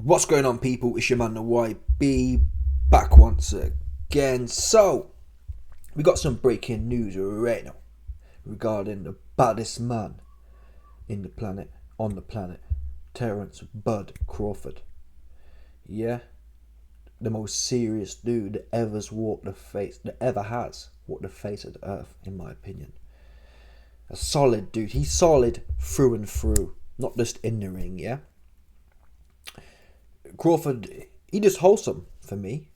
What's going on, people? It's your man the YB back once again. So we got some breaking news right now regarding the baddest man on the planet, Terence Bud Crawford. Yeah, the most serious dude that ever has walked the face of the earth, in my opinion. A solid dude. He's solid through and through, not just in the ring. Yeah. Crawford, he just wholesome for me.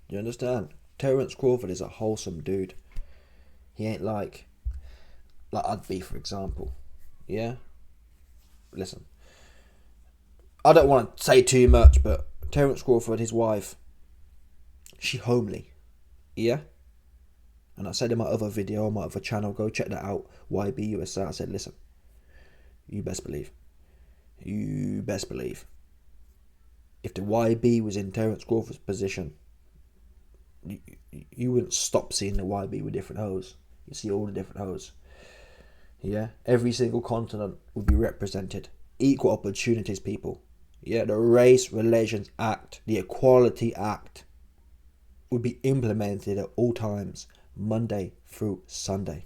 You understand? Terence Crawford is a wholesome dude. He ain't like I'd be, for example. Yeah? Listen. I don't want to say too much, but Terence Crawford, his wife, she homely. Yeah? And I said in my other video on my other channel, go check that out, YB USA. I said, listen, you best believe. If the YB was in Terence Crawford's position, you wouldn't stop seeing the YB with different hoes. You see all the different hoes. Yeah, every single continent would be represented. Equal opportunities, people. Yeah, the Race Relations Act, the Equality Act, would be implemented at all times, Monday through Sunday,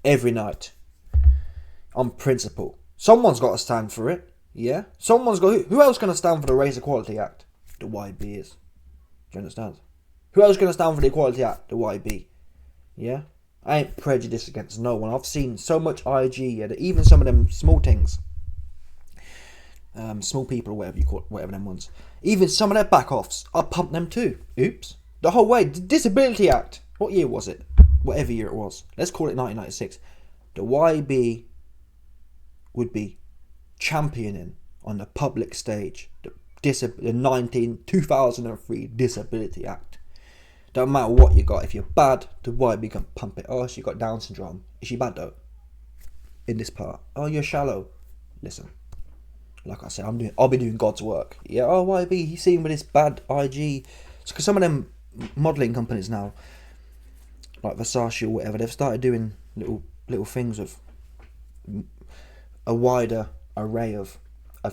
every night, on principle. Someone's got to stand for it. Yeah? Who else going to stand for the Race Equality Act? The YB is. Do you understand? Who else going to stand for the Equality Act? The YB. Yeah? I ain't prejudiced against no one. I've seen so much IG, yeah, that even some of them small things, small people or whatever you call it, whatever them ones, even some of their back-offs, I pump them too. Oops. The whole way. The Disability Act. What year was it? Whatever year it was. Let's call it 1996. The YB would be championing on the public stage the 2003 Disability Act. Don't matter what you got. If you're bad, the YB can pump it. Oh, she got Down syndrome. Is she bad though? In this part. Oh, you're shallow. Listen, like I said, I'll be doing God's work. Yeah. Oh, YB, he's seen with this bad IG. Because some of them modelling companies now, like Versace or whatever, they've started doing little things with a wider array of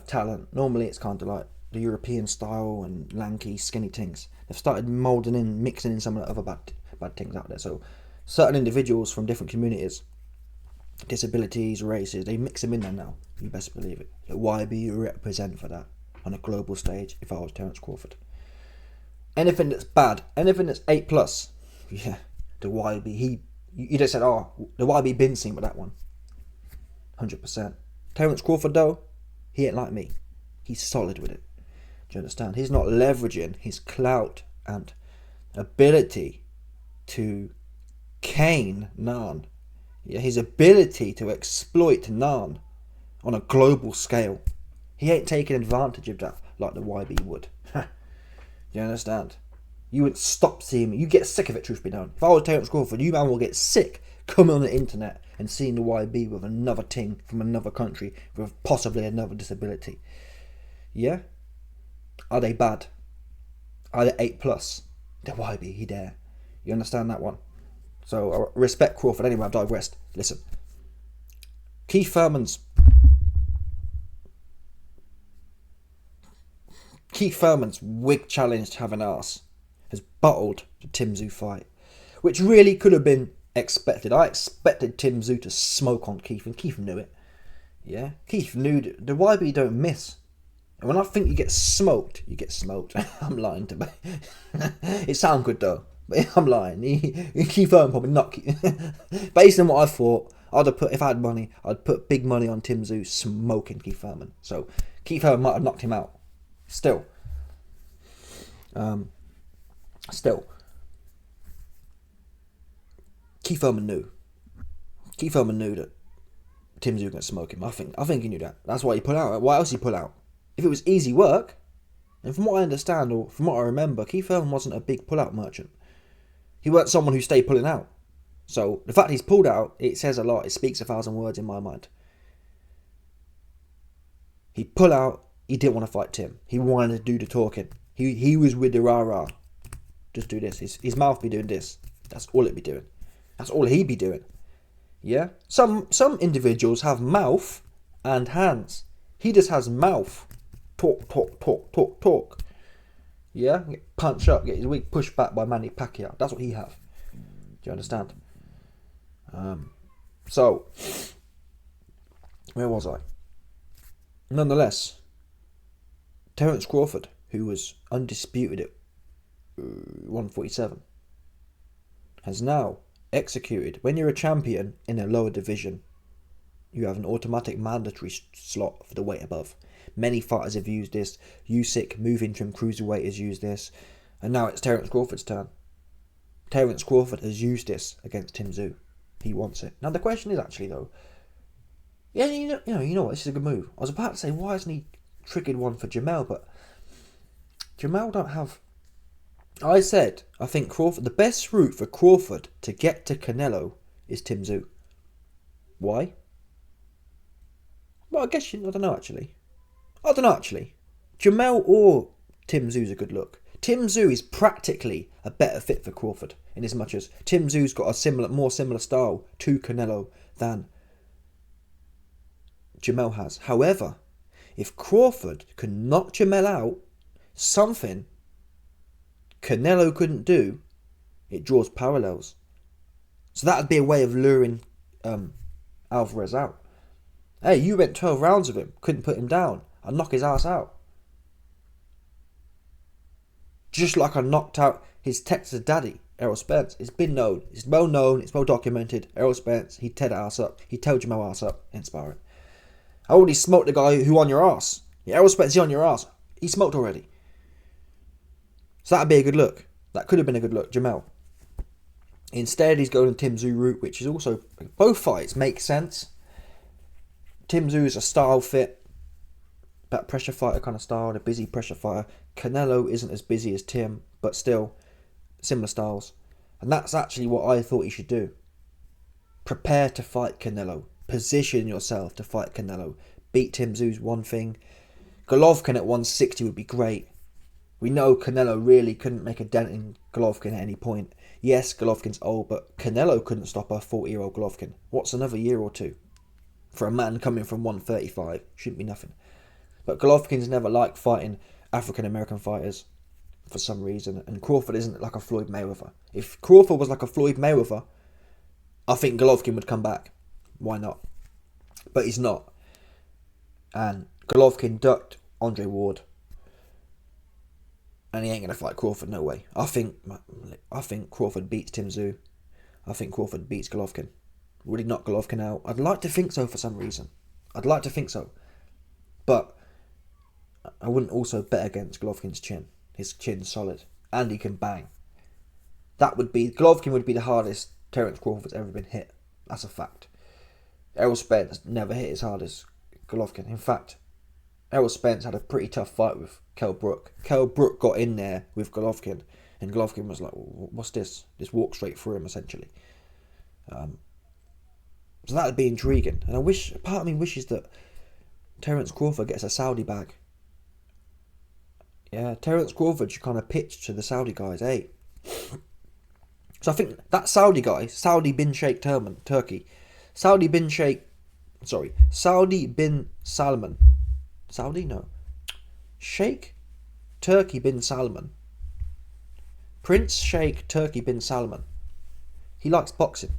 talent. Normally it's kind of like the European style and lanky, skinny things. They've started mixing in some of the other bad things out there. So certain individuals from different communities, disabilities, races, they mix them in there now. You best believe it. The YB represent for that on a global stage if I was Terence Crawford. Anything that's bad, anything that's 8+, yeah, the YB, you just said, oh, the YB been seen with that one. 100%. Terence Crawford though, he ain't like me. He's solid with it. Do you understand? He's not leveraging his clout and ability to cane Nan. Yeah, his ability to exploit Nan on a global scale. He ain't taking advantage of that like the YB would. You understand? You wouldn't stop seeing me. You get sick of it, truth be known. If I was Terence Crawford, you man will get sick coming on the internet and seeing the YB with another ting from another country with possibly another disability. Yeah? Are they bad? Are they 8+? The YB, he there. You understand that one? So, I respect Crawford. Anyway, I've digressed. Listen. Keith Thurman's wig challenge to have an arse has bottled the Tszyu fight, which really could have been expected. I expected Tszyu to smoke on Keith, and Keith knew it. Yeah, Keith knew the YB don't miss. And when I think you get smoked, you get smoked. I'm lying to me. It sounds good though, but I'm lying. Keith Thurman probably not. Based on what I thought, if I had money, I'd put big money on Tszyu smoking Keith Thurman. So Keith Thurman might have knocked him out. Still, Keith Thurman knew. Keith Thurman knew that Tszyu was going to smoke him. I think he knew that. That's why he pulled out. Why else he pull out? If it was easy work, and from what I understand or from what I remember, Keith Thurman wasn't a big pull-out merchant. He weren't someone who stayed pulling out. So the fact he's pulled out, it says a lot. It speaks 1,000 words in my mind. He pulled out. He didn't want to fight Tim. He wanted to do the talking. He was with the rah-rah. Just do this. His mouth be doing this. That's all it be doing. That's all he be doing. Yeah? Some individuals have mouth and hands. He just has mouth. talk. Yeah, get punched up, get his wig pushed back by Manny Pacquiao. That's what he have. Do you understand? So, where was I? Nonetheless, Terence Crawford, who was undisputed at 147, has now executed. When you're a champion in a lower division, you have an automatic mandatory slot for the weight above. Many fighters have used this. Usyk, moving from cruiserweight, has used this. And now it's Terence Crawford's turn. Terence Crawford has used this against Tszyu. He wants it. Now the question is actually though, yeah, you know what, this is a good move. I was about to say, why hasn't he triggered one for Jamel? But Jamel don't have... I said, I think Crawford, the best route for Crawford to get to Canelo is Tszyu. Why? Well, I guess I don't know actually. Jamel or Tszyu's a good look. Tszyu is practically a better fit for Crawford in as much as Tszyu's got a more similar style to Canelo than Jamel has. However, if Crawford can knock Jamel out, something Canelo couldn't do, it draws parallels. So that would be a way of luring Alvarez out. Hey, you went 12 rounds with him, couldn't put him down. I'd knock his ass out. Just like I knocked out his Texas daddy, Errol Spence. It's been known. It's well known. It's well documented. Errol Spence, he teared ass up. He told Jamel ass up in sparring. I already smoked the guy who on your ass. Yeah, Errol Spence, he on your ass. He smoked already. So that'd be a good look. That could have been a good look, Jamel. Instead, he's going the Tszyu route, which is also... Both fights make sense. Tszyu is a style fit. That pressure fighter kind of style, and a busy pressure fighter. Canelo isn't as busy as Tim, but still similar styles. And that's actually what I thought he should do. Prepare to fight Canelo. Position yourself to fight Canelo. Beat Tszyu's one thing. Golovkin at 160 would be great. We know Canelo really couldn't make a dent in Golovkin at any point. Yes, Golovkin's old, but Canelo couldn't stop a 40-year-old Golovkin. What's another year or two? For a man coming from 135, shouldn't be nothing. But Golovkin's never liked fighting African-American fighters for some reason, and Crawford isn't like a Floyd Mayweather. If Crawford was like a Floyd Mayweather, I think Golovkin would come back. Why not? But he's not. And Golovkin ducked Andre Ward. And he ain't going to fight Crawford, no way. I think Crawford beats Tszyu. I think Crawford beats Golovkin. Would he knock Golovkin out? I'd like to think so for some reason. I'd like to think so. But I wouldn't also bet against Golovkin's chin. His chin's solid. And he can bang. Golovkin would be the hardest Terence Crawford's ever been hit. That's a fact. Errol Spence never hit as hard as Golovkin. In fact, Errol Spence had a pretty tough fight with Kell Brook. Kell Brook got in there with Golovkin, and Golovkin was like, what's this? Just walk straight through him, essentially. So that would be intriguing. And part of me wishes that Terence Crawford gets a Saudi bag. Yeah, Terence Crawford should kind of pitch to the Saudi guys, hey. So I think that Saudi guy, Saudi bin Sheikh Thurman, Turkey. Saudi bin Salman. Saudi? No. Sheikh Turkey bin Salman. Prince Sheikh Turkey bin Salman. He likes boxing.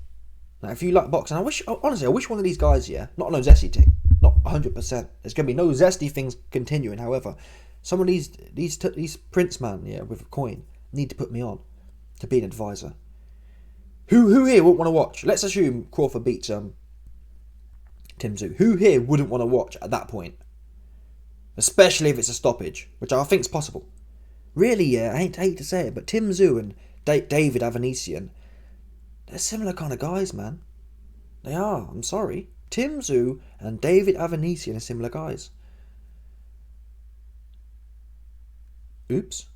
Now, if you like boxing, I wish one of these guys, yeah, not no zesty thing, not 100%. There's going to be no zesty things continuing. However, some of these prince man, yeah, with a coin, need to put me on to be an advisor. Who here wouldn't want to watch? Let's assume Crawford beats Tszyu. Who here wouldn't want to watch at that point? Especially if it's a stoppage, which I think is possible. Really, yeah, I hate to say it, but Tszyu and David Avanesian, they're similar kind of guys, man. They are, I'm sorry. Tszyu and David Avanesian are similar guys. Oops.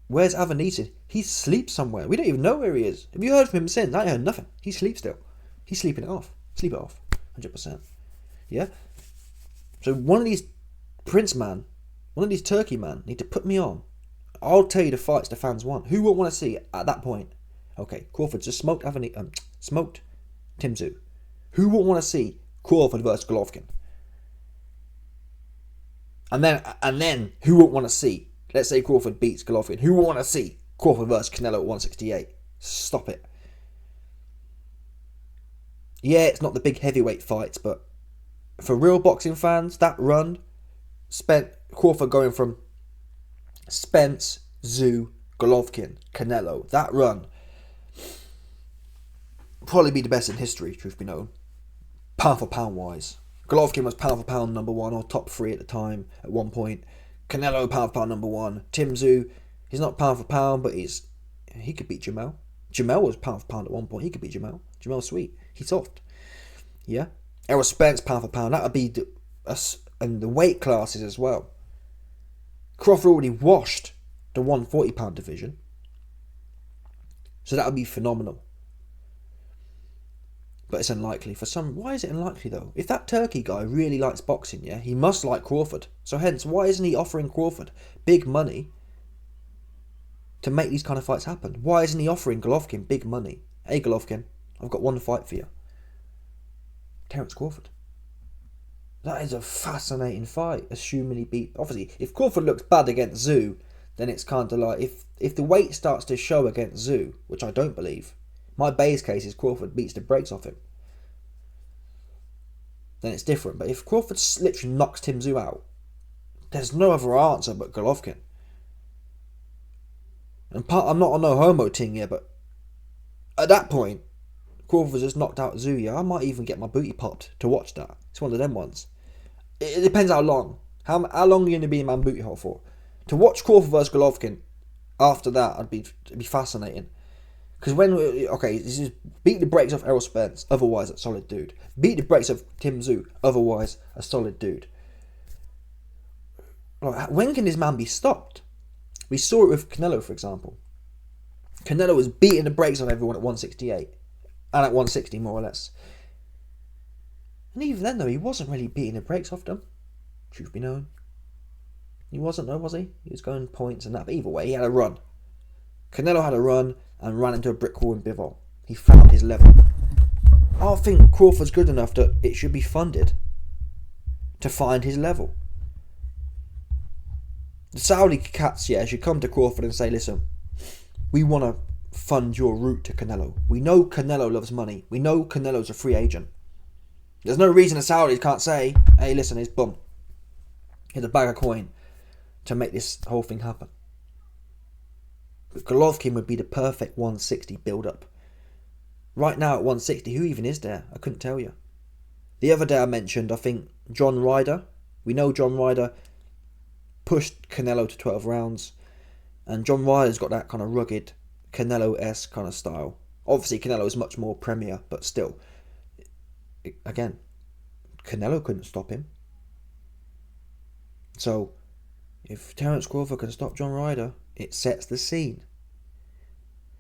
Where's Avanesian? He sleeps somewhere. We don't even know where he is. Have you heard from him since? I ain't heard nothing. He sleeps still. He's sleeping it off. Sleep it off. 100%. Yeah? So one of these Prince man, one of these Turkey man need to put me on. I'll tell you the fights the fans want. Who won't want to see at that point? Okay, Crawford just smoked Tszyu. Who won't want to see Crawford versus Golovkin? And then who won't want to see? Let's say Crawford beats Golovkin. Who won't want to see Crawford versus Canelo at 168? Stop it. Yeah, it's not the big heavyweight fights, but for real boxing fans, that run, Crawford going from Spence, Tszyu, Golovkin, Canelo, that run, probably be the best in history, truth be known. Pound for pound wise. Golovkin was pound for pound number one, or top three at the time, at one point. Canelo, pound for pound number one. Tszyu, he's not pound for pound, but he could beat Jamel. Jamel was pound for pound at one point, he could beat Jamel. Jamel's sweet, he's soft. Yeah? Errol Spence, pound for pound, that would be and the weight classes as well. Crawford already washed the 140 pound division. So that would be phenomenal. But it's unlikely. Why is it unlikely though? If that Turkey guy really likes boxing, yeah, he must like Crawford. So hence, why isn't he offering Crawford big money to make these kind of fights happen? Why isn't he offering Golovkin big money? Hey Golovkin, I've got one fight for you. Terence Crawford. That is a fascinating fight, assuming he beat... Obviously, if Crawford looks bad against Tszyu, then it's kind of like... If the weight starts to show against Tszyu, which I don't believe, my base case is Crawford beats the brakes off him. Then it's different. But if Crawford literally knocks Tszyu out, there's no other answer but Golovkin. And I'm not on no homo thing here, but at that point, Crawford just knocked out Tszyu. I might even get my booty popped to watch that. It's one of them ones. It depends how long. How long are you going to be in my booty hole for? To watch Crawford versus Golovkin, after that, it'd be fascinating. Because this is beat the brakes off Errol Spence, otherwise a solid dude. Beat the brakes of Tszyu, otherwise a solid dude. Like, when can this man be stopped? We saw it with Canelo, for example. Canelo was beating the brakes off everyone at 168. And at 160, more or less. And even then, though, he wasn't really beating the brakes off them. Truth be known. He wasn't, though, was he? He was going points and that. But either way, he had a run. Canelo had a run and ran into a brick wall in Bivol. He found his level. I think Crawford's good enough that it should be funded to find his level. The Saudi cats, should come to Crawford and say, listen, we want to fund your route to Canelo. We know Canelo loves money. We know Canelo's a free agent. There's no reason the Saudis can't say, hey, listen, here's a bag of coin to make this whole thing happen. But Golovkin would be the perfect 160 build-up. Right now at 160, who even is there? I couldn't tell you. The other day I mentioned, I think, John Ryder. We know John Ryder pushed Canelo to 12 rounds. And John Ryder's got that kind of rugged, Canelo-esque kind of style. Obviously, Canelo is much more premier, but still. Again, Canelo couldn't stop him. So, if Terence Crawford can stop John Ryder, it sets the scene.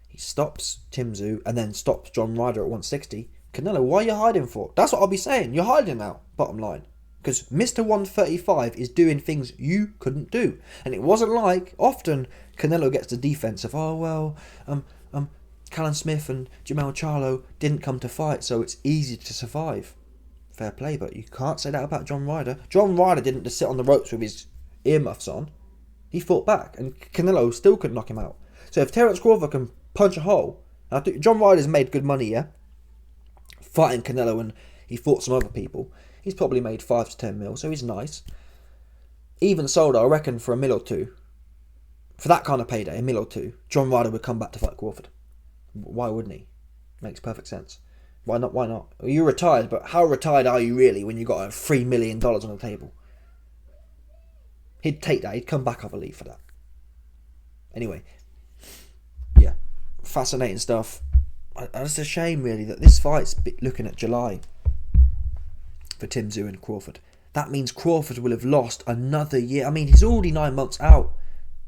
He stops Tszyu and then stops John Ryder at 160. Canelo, why are you hiding for? That's what I'll be saying. You're hiding now, bottom line. Because Mr. 135 is doing things you couldn't do. And it wasn't like, often Canelo gets the defense of, Callum Smith and Jamel Charlo didn't come to fight, so it's easy to survive. Fair play, but you can't say that about John Ryder. John Ryder didn't just sit on the ropes with his earmuffs on. He fought back, and Canelo still couldn't knock him out. So if Terence Crawford can punch a hole, I think John Ryder's made good money, fighting Canelo, and he fought some other people. He's probably made 5 to 10 mil, so he's nice. Even sold, I reckon, for $1 or $2 million. For that kind of payday, $1 or $2 million, John Ryder would come back to fight Crawford. Why wouldn't he? Makes perfect sense. Why not? Why not? You're retired, but how retired are you really when you got $3 million on the table? He'd take that. He'd come back, I believe, for that. Anyway, fascinating stuff. And it's a shame, really, that this fight's looking at July for Tszyu and Crawford. That means Crawford will have lost another year. I mean, he's already 9 months out.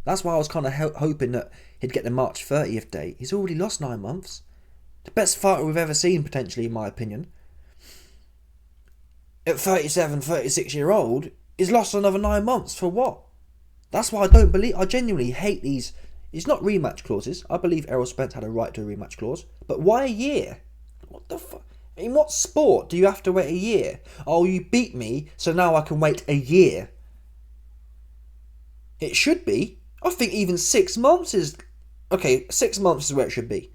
That's why I was kind of hoping that he'd get the March 30th date. He's already lost 9 months. The best fighter we've ever seen, potentially, in my opinion. At 37, 36-year-old, he's lost another 9 months. For what? That's why I genuinely hate these. It's not rematch clauses. I believe Errol Spence had a right to a rematch clause. But why a year? What the fuck? In what sport do you have to wait a year? Oh, you beat me, so now I can wait a year. It should be. I think even 6 months is... Okay, 6 months is where it should be.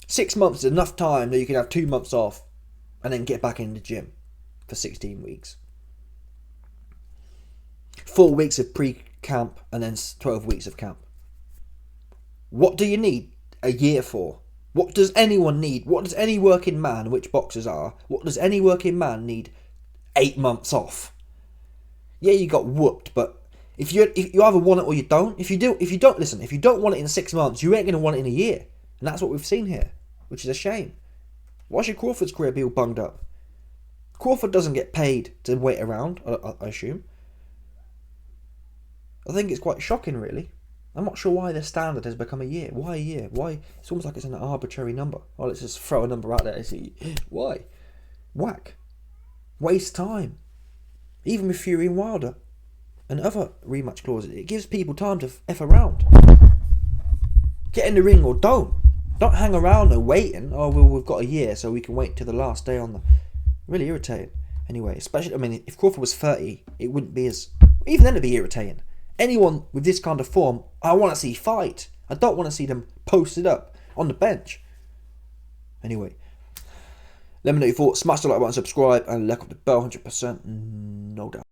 6 months is enough time that you can have 2 months off and then get back in the gym for 16 weeks. 4 weeks of pre-camp and then 12 weeks of camp. What do you need a year for? What does anyone need? What does any working man, which boxers are, what does any working man need 8 months off? Yeah, you got whooped, but if you either want it or you don't. If you don't want it in 6 months, you ain't going to want it in a year. And that's what we've seen here, which is a shame. Why should Crawford's career be all bunged up? Crawford doesn't get paid to wait around, I assume. I think it's quite shocking, really. I'm not sure why the standard has become a year. Why a year? Why? It's almost like it's an arbitrary number. Oh, let's just throw a number out there and see. Why? Whack. Waste time. Even with Fury and Wilder and other rematch clauses, it gives people time to F around. Get in the ring or don't. Don't hang around and waiting. Oh, well, we've got a year, so we can wait till the last day on the... Really irritating. Anyway, especially, I mean, if Crawford was 30, it wouldn't be as... Even then it'd be irritating. Anyone with this kind of form, I want to see fight. I don't want to see them posted up on the bench. Anyway, let me know your thoughts. Smash the like button, subscribe, and like up the bell 100%. No doubt.